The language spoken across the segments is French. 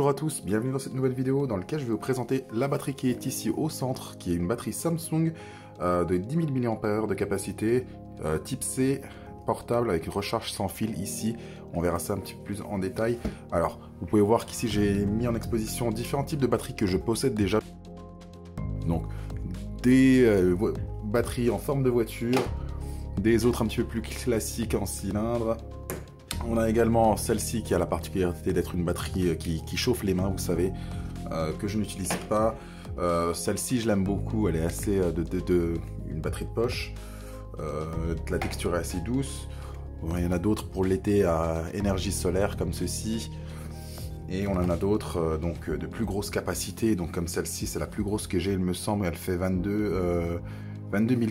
Bonjour à tous, bienvenue dans cette nouvelle vidéo dans laquelle je vais vous présenter la batterie qui est ici au centre, qui est une batterie Samsung de 10 000 mAh de capacité, type C, portable avec une recharge sans fil ici. On verra ça un petit peu plus en détail. Alors, vous pouvez voir qu'ici j'ai mis en exposition différents types de batteries que je possède déjà. Donc, des batteries en forme de voiture, des autres un petit peu plus classiques en cylindre. On a également celle-ci qui a la particularité d'être une batterie qui chauffe les mains, vous savez, que je n'utilise pas. Celle-ci, je l'aime beaucoup, elle est assez une batterie de poche. La texture est assez douce. Bon, il y en a d'autres pour l'été à énergie solaire comme ceci. Et on en a d'autres donc de plus grosse capacité. Donc comme celle-ci, c'est la plus grosse que j'ai, il me semble. Elle fait 22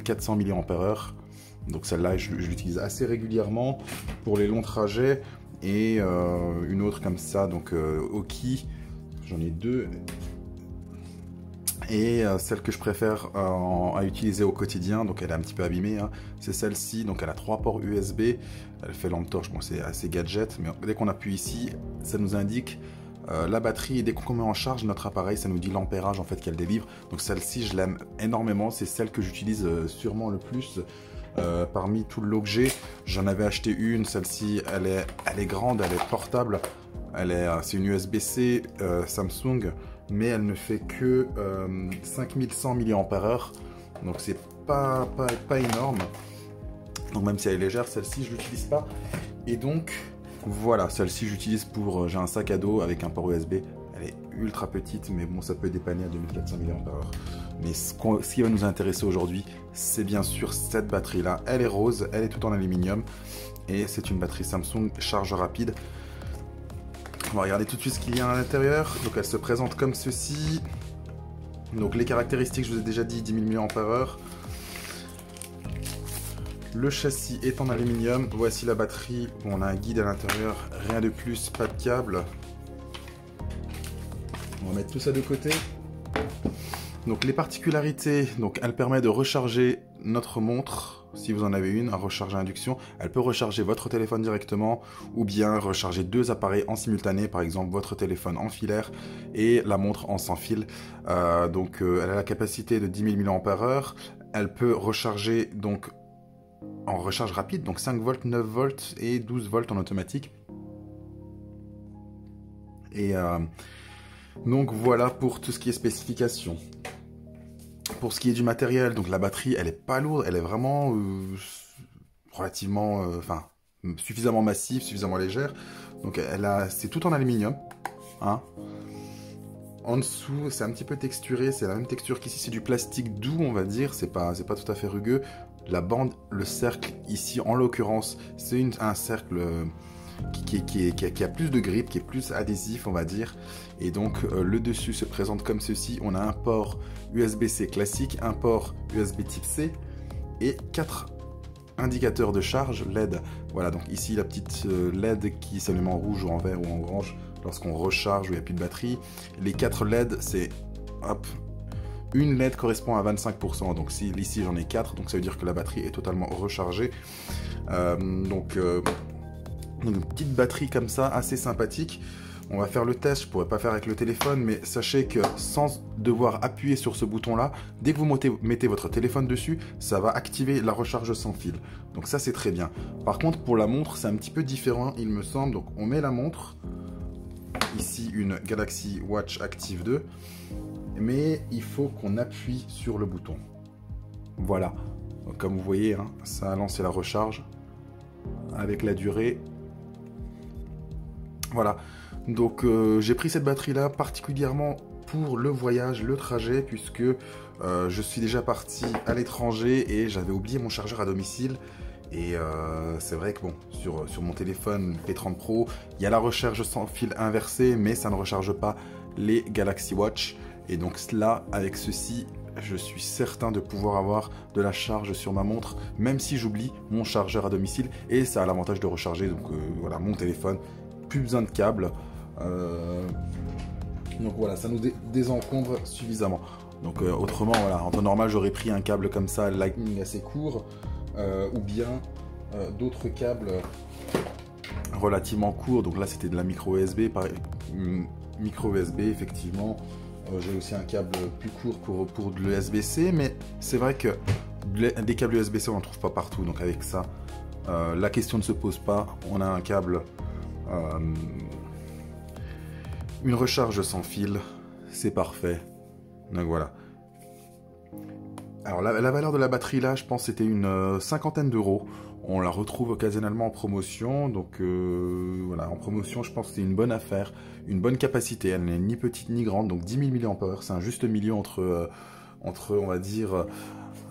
400 mAh. Donc celle-là, je l'utilise assez régulièrement pour les longs trajets. Et une autre comme ça, donc Oki, j'en ai deux. Et celle que je préfère à utiliser au quotidien, donc elle est un petit peu abîmée, hein, c'est celle-ci. Donc elle a 3 ports USB, elle fait lampe torche, bon c'est assez gadget, mais dès qu'on appuie ici, ça nous indique la batterie, et dès qu'on met en charge notre appareil, ça nous dit l'ampérage en fait qu'elle délivre. Donc celle-ci, je l'aime énormément, c'est celle que j'utilise sûrement le plus. Parmi tout le lot que j'ai, j'en avais acheté une, celle-ci elle est grande, elle est portable, c'est une USB-C Samsung, mais elle ne fait que 5100 mAh, donc c'est pas énorme. Donc même si elle est légère, celle-ci je l'utilise pas. Et donc voilà, celle-ci j'utilise pour, j'ai un sac à dos avec un port USB, elle est ultra petite, mais bon ça peut dépanner à 2400 mAh. Mais ce qui va nous intéresser aujourd'hui, c'est bien sûr cette batterie-là. Elle est rose, elle est toute en aluminium, et c'est une batterie Samsung charge rapide. On va regarder tout de suite ce qu'il y a à l'intérieur. Donc elle se présente comme ceci. Donc les caractéristiques, je vous ai déjà dit, 10 000 mAh. Le châssis est en aluminium. Voici la batterie. On a un guide à l'intérieur, rien de plus, pas de câble. On va mettre tout ça de côté. Donc les particularités, donc elle permet de recharger notre montre, si vous en avez une, à recharge à induction. Elle peut recharger votre téléphone directement, ou bien recharger deux appareils en simultané, par exemple votre téléphone en filaire et la montre en sans fil. Elle a la capacité de 10 000 mAh. Elle peut recharger donc en recharge rapide, donc 5 volts, 9 volts et 12 volts en automatique. Et donc voilà pour tout ce qui est spécification. Pour ce qui est du matériel, donc la batterie, elle est pas lourde, elle est vraiment relativement, suffisamment massive, suffisamment légère. Donc c'est tout en aluminium, hein. En dessous, c'est un petit peu texturé, c'est la même texture qu'ici, c'est du plastique doux, on va dire, c'est pas tout à fait rugueux. La bande, le cercle ici, en l'occurrence, c'est un cercle qui a plus de grippe, qui est plus adhésif, on va dire. Et donc le dessus se présente comme ceci. On a un port USB-C classique, un port USB type C et 4 indicateurs de charge LED. Voilà, donc ici la petite LED qui s'allume en rouge ou en vert ou en orange lorsqu'on recharge ou il n'y a plus de batterie. Les 4 LED, c'est hop, une LED correspond à 25%. Donc ici j'en ai 4, donc ça veut dire que la batterie est totalement rechargée. Donc une petite batterie comme ça, assez sympathique. On va faire le test, je ne pourrais pas faire avec le téléphone, mais sachez que sans devoir appuyer sur ce bouton-là, dès que vous mettez votre téléphone dessus, ça va activer la recharge sans fil. Donc ça, c'est très bien. Par contre, pour la montre, c'est un petit peu différent, il me semble. Donc on met la montre, ici une Galaxy Watch Active 2, mais il faut qu'on appuie sur le bouton. Voilà. Donc, comme vous voyez, hein, ça a lancé la recharge avec la durée. Voilà, donc j'ai pris cette batterie-là particulièrement pour le voyage, le trajet, puisque je suis déjà parti à l'étranger et j'avais oublié mon chargeur à domicile. Et c'est vrai que bon, sur mon téléphone P30 Pro, il y a la recharge sans fil inversée, mais ça ne recharge pas les Galaxy Watch. Et donc là, avec ceci, je suis certain de pouvoir avoir de la charge sur ma montre, même si j'oublie mon chargeur à domicile. Et ça a l'avantage de recharger donc voilà, mon téléphone. Plus besoin de câble, donc voilà, ça nous désencombre suffisamment. Donc autrement, voilà, en temps normal, j'aurais pris un câble comme ça, Lightning assez court, ou bien d'autres câbles relativement courts. Donc là, c'était de la micro USB, micro USB, effectivement. J'ai aussi un câble plus court pour de l'USB-C, mais c'est vrai que des câbles USB-C, on n'en trouve pas partout. Donc avec ça, la question ne se pose pas. On a un câble, une recharge sans fil, c'est parfait. Donc voilà. Alors la valeur de la batterie là, je pense c'était une cinquantaine d'euros. On la retrouve occasionnellement en promotion, donc voilà, en promotion je pense que c'est une bonne affaire, une bonne capacité, elle n'est ni petite ni grande, donc 10 000 mAh, c'est un juste milieu entre on va dire,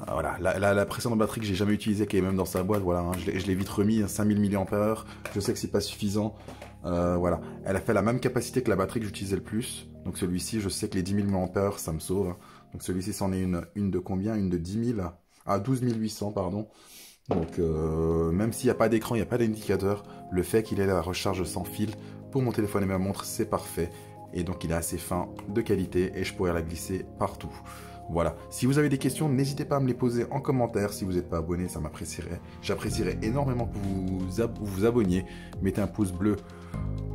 voilà, la précédente batterie que j'ai jamais utilisée, qui est même dans sa boîte, voilà, hein, je l'ai vite remis, 5000 mAh, je sais que c'est pas suffisant, voilà, elle a fait la même capacité que la batterie que j'utilisais le plus, donc celui-ci, je sais que les 10 000 mAh, ça me sauve, hein. Donc celui-ci, c'en est une de combien? Une de 10 000, à 12 800, pardon. Donc même s'il n'y a pas d'écran, il n'y a pas d'indicateur, le fait qu'il ait la recharge sans fil pour mon téléphone et ma montre, c'est parfait. Et donc il est assez fin, de qualité, et je pourrais la glisser partout. Voilà, si vous avez des questions, n'hésitez pas à me les poser en commentaire. Si vous n'êtes pas abonné, ça m'apprécierait. J'apprécierais énormément que vous vous abonniez. Mettez un pouce bleu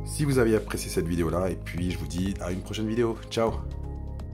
si vous avez apprécié cette vidéo-là. Et puis je vous dis à une prochaine vidéo. Ciao!